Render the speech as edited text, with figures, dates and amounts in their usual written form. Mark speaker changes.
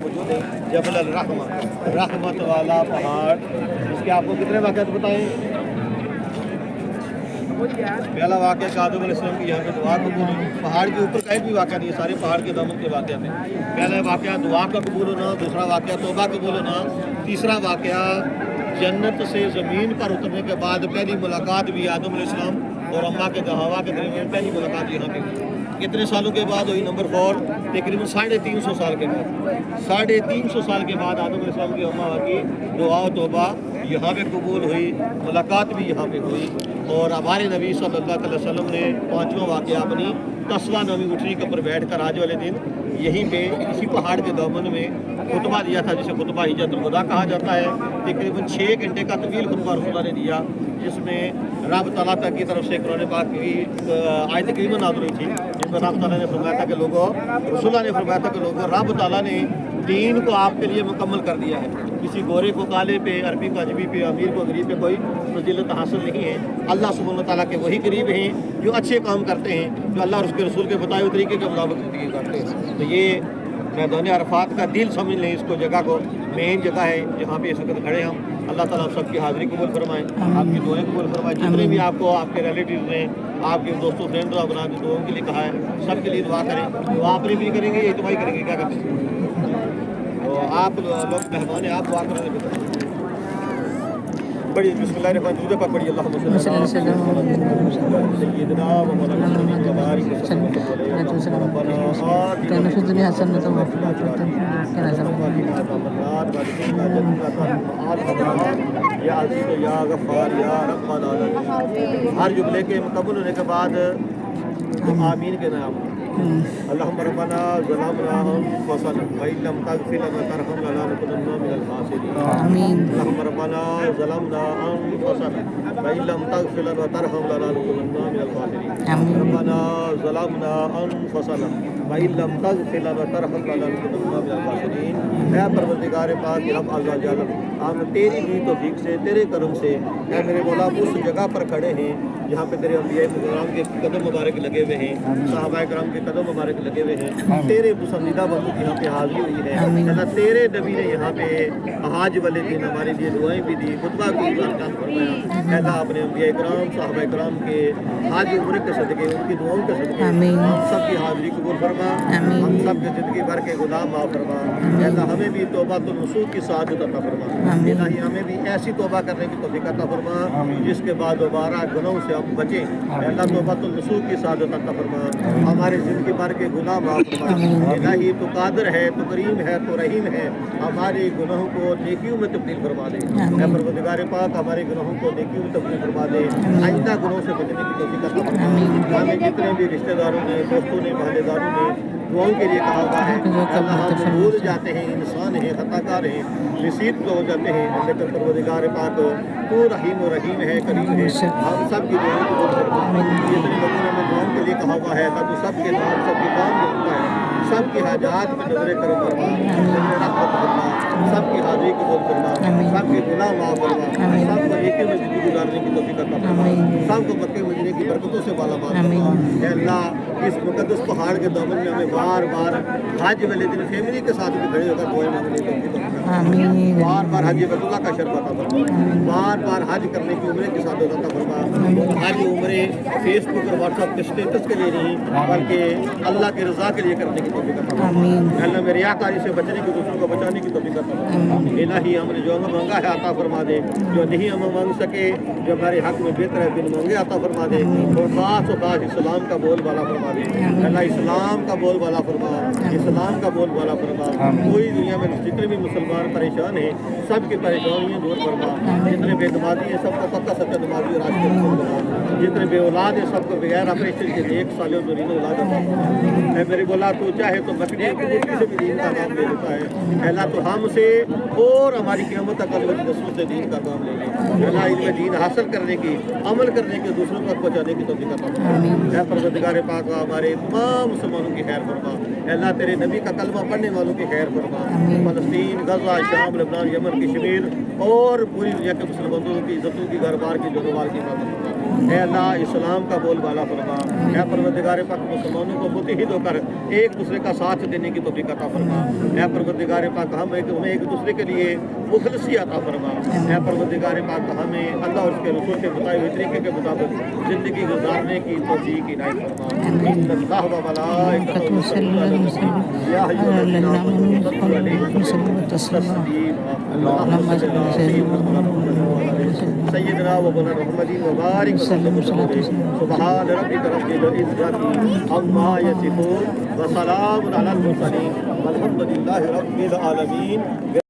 Speaker 1: موجود ہے جبل الرحمہ، رحمت والا پہاڑ، اس کے آپ کو کتنے واقعات بتائیں؟ پہلا واقعہ کہ آدم علیہ السلام کی یہاں پہ دعا قبول ہوئی، پہاڑ کے اوپر کا ایک بھی واقعہ نہیں ہے، سارے پہاڑ کے دامن کے واقعات ہیں۔ پہلا واقعہ دعا کا قبول ہونا، دوسرا واقعہ توبہ قبول ہونا، تیسرا واقعہ جنت سے زمین پر اترنے کے بعد پہلی ملاقات بھی آدم علیہ السلام اور اماں کے ہوا کے درمیان پہلی ملاقات یہاں پہ ہوئی۔ کتنے سالوں کے بعد ہوئی؟ نمبر 4 تقریباً 350 سال کے بعد، 350 سال کے بعد آدم علیہ السلام کی اماں کی دعا و توبہ یہاں پہ قبول ہوئی، ملاقات بھی یہاں پہ ہوئی۔ اور ہمارے نبی صلی اللہ علیہ وسلم نے 5واں واقعہ اپنی قصوہ نامی اٹھنی کے اوپر بیٹھ کر آج والے دن یہیں پہ اسی پہاڑ کے دامن میں خطبہ دیا تھا، جسے خطبہ حجت الوداع کہا جاتا ہے۔ تقریباً 6 گھنٹے کا طویل خطبہ رسول اللہ نے دیا، جس میں رب تعالیٰ تک کی طرف سے قرآن پاک کی آیت کریمہ نازل ہوئی تھی، جس میں رب تعالیٰ نے فرمایا تھا کہ لوگوں، رسول اللہ نے فرمایا تھا کہ لوگوں، رب تعالیٰ نے دین کو آپ کے لیے مکمل کر دیا ہے، کسی گورے کو کالے پہ، عربی کو عجمی پہ، امیر کو غریب پہ کوئی فضیلت حاصل نہیں ہے۔ اللہ سبحانہ تعالیٰ کے وہی قریب ہیں جو اچھے کام کرتے ہیں، جو اللہ اور اس کے رسول کے بتائے ہوئے طریقے کے مطابق زندگی کرتے ہیں۔ تو یہ میدان عرفات کا دل سمجھ لیں، اس کو جگہ کو مین جگہ ہے جہاں پہ اس وقت کھڑے ہم۔ اللہ تعالیٰ سب کی حاضری قبول فرمائیں، آپ کی دعائیں قبول فرمائیں۔ جتنے بھی آپ کو آپ کے ریلیٹیوز نے، آپ کے دوستوں فرینڈ اور بنا کے دعاؤں کے لیے کہا ہے، سب کے لیے دعا کریں۔ دعا اپنے بھی کریں گے، اجتماعی کریں گے، کیا کریں گے؟ تو آپ لوگ مہمان ہیں، آپ دعا کریں گے۔ بڑی بسم اللہ الرحمن الرحیم پاک پڑھی، اللہم صلی اللہ علیہ وسلم سیدنا و مولانا محمد و بارک وسلم ربنا فی الدنیا حسنۃ و فی الآخرۃ یا عزیز یا غفار یا رب العالمین۔ ہر جملے کے مکمل ہونے کے بعد آمین کے نام اللہم ربنا ظلمنا انفسنا وان لم تغفر لنا وترحمنا لنکونن من الخاسرین۔ اللہم ربنا ظلمنا انفسنا وان لم تغفر لنا وترحمنا لنکونن من الخاسرین۔ ربنا ظلمنا انفسنا وان لم تغفر لنا وترحمنا لنکونن من الخاسرین۔ اے پروردگار پاک رب عز و جل، ہم تیری بھی توفیق سے، تیرے کرم سے اے میرے مولا اس جگہ پر کھڑے ہیں جہاں پہ تیرے انبیاء کرام کے قدم مبارک لگے ہوئے ہیں، صحابہ کرام کے قدم مبارک لگے ہوئے ہیں، تیرے پسندیدہ بندوں کی یہاں پہ حاضری ہوئی ہے۔ اللہ تیرے نبی نے یہاں پہ حج والے دن ہمارے لیے دعائیں بھی دی، خطبہ کی برکات فرمایا۔ اللہ اپنے انبیاء کرام، صحابہ کرام کے حج عمرے کے صدقے، ان کی دعاؤں کے صدقے ہم سب کی حاضری قبول فرما، ہم سب کے زندگی بھر کے گناہ معاف فرما۔ اللہ ہمیں بھی توبہ النصوح کی سعادت عطا فرما، الہی ہمیں بھی ایسی توبہ کرنے کی توفیق عطا فرما جس کے بعد دوبارہ گناہوں سے ہم بچیں۔ اللہ توبہ النصوح کی سعادت عطا فرما، ہمارے زندگی بھر کے گناہ معاف فرما۔ الہی تو قادر ہے، تو کریم ہے، تو رحیم ہے، ہمارے گناہوں کو نیکیوں میں تبدیل فرما دے۔ اے پروردگار پاک ہمارے گناہوں کو نیکیوں میں تبدیل فرما دے، آئندہ گناہوں سے بچنے کی توفیق عطا فرما۔ ہمیں جتنے بھی رشتہ داروں نے، دوستوں نے، محلے داروں نے دعاؤں کے لیے کہا ہوا ہے، اللہ ہم بھول جاتے ہیں، انسان ہیں، خطا کار ہیں، نصیب تو ہو جاتے ہیں، لیکن پروردگار پاک تو رحیم و رحیم ہے، کریم ہے، ہم سب کی دعاؤں کو قبول فرما۔ جتنے لوگوں نے ہمیں دعاؤں کے لیے کہا ہوا ہے، اللہ تو سب کے نام، سب کے کام دیکھتا ہے، سب کی حاجات میں نظر کرم فرما، رحمت فرما، سب کی حاضری قبول فرما، سب کے گناہ معاف فرما، سب کو نیکی میں زندگی گزارنے کی توفیق عطا فرما، سب کو مکے مدینے کی برکتوں سے بالا مال فرما۔ اے اللہ اس مقدس پہاڑ کے دامن میں ہمیں بار بار حج والے دن فیملی کے ساتھ بھی کھڑے ہو کر دعائیں مانگنے کی توفیق عطا فرما، بار بار حج بیت اللہ کا شرف عطا فرما، بار بار حج کرنے کی عمرے کی سعادت عطا فرما۔ اور حج عمرے فیس بک اور واٹس ایپ کے اسٹیٹس کے لیے نہیں بلکہ اللہ کی رضا کے لیے کرنے کی توفیق عطا فرما۔ اللہ میں ریاکاری سے بچنے کی، دوسروں کو بچانے کی توفیق عطا فرما۔ الہی ہم نے جو ہمیں مانگا ہے عطا فرما دے، جو نہیں ہمیں مانگ سکے، جو ہمارے حق میں بہتر ہے بن مانگے عطا فرما دے، اور خاص و خاص اسلام کا بول بالا فرما دے۔ اللہ اسلام کا بول بالا فرما، اسلام کا بول بالا فرما۔ کوئی دنیا میں جتنے بھی مسلمان پریشان ہیں، سب کی پریشانیاں دور فرما۔ جتنے بے نمازی ہیں سب کو پکا سچا نمازی اور عاشق فرما۔ جتنے بے اولاد ہیں سب کو بغیر آپریشن کے 1 سال اور دورین اولاد عطا فرما۔ اے میرے مولا تو چاہے تو مکڑی کی بوٹی سے بھی دین کا کام لے لیتا ہے۔ اے اللہ تو ہم سے اور ہماری قیامت تک الگ رسول سے دین کا کام لے لے۔ اللہ علم دین حاصل کرنے کی، عمل کرنے کی، دوسروں تک پہنچانے کی توفیق عطا فرما۔ اے پروردگار پاک ہمارے تمام مسلمانوں کی خیر فرما۔ اے اللہ تیرے نبی کا کلمہ پڑھنے والوں کی خیر فرما۔ فلسطین، غزہ، شام، لبنان، یمن، کشمیر اور پوری دنیا کے مسلمانوں کی عزتوں کی، گھر بار کی، جانو مال کی حفاظت فرما۔ اے اللہ اسلام کا بول بالا فرما، اے پروردگار پاک مسلمانوں کو متحد ہو کر ایک دوسرے کا ساتھ دینے کی توفیق عطا فرما، اے پروردگار پاک ہمیں ایک دوسرے کے لیے مخلصی عطا فرما، اے پروردگار پاک ہمیں اللہ اور اس کے رسول کے بتائے ہوئے طریقے کے مطابق زندگی گزارنے کی توفیق عنایت فرما۔ اللہ و ملائکتہ یصلون علی النبی یا ایھا الذین آمنوا صلوا علیہ وسلموا تسلیما۔ اللهم صل على سيدنا ومولانا محمد وبارك وسلم سبحان ربك رب العزة عما يصفون وسلام على المرسلين والحمد لله رب العالمين۔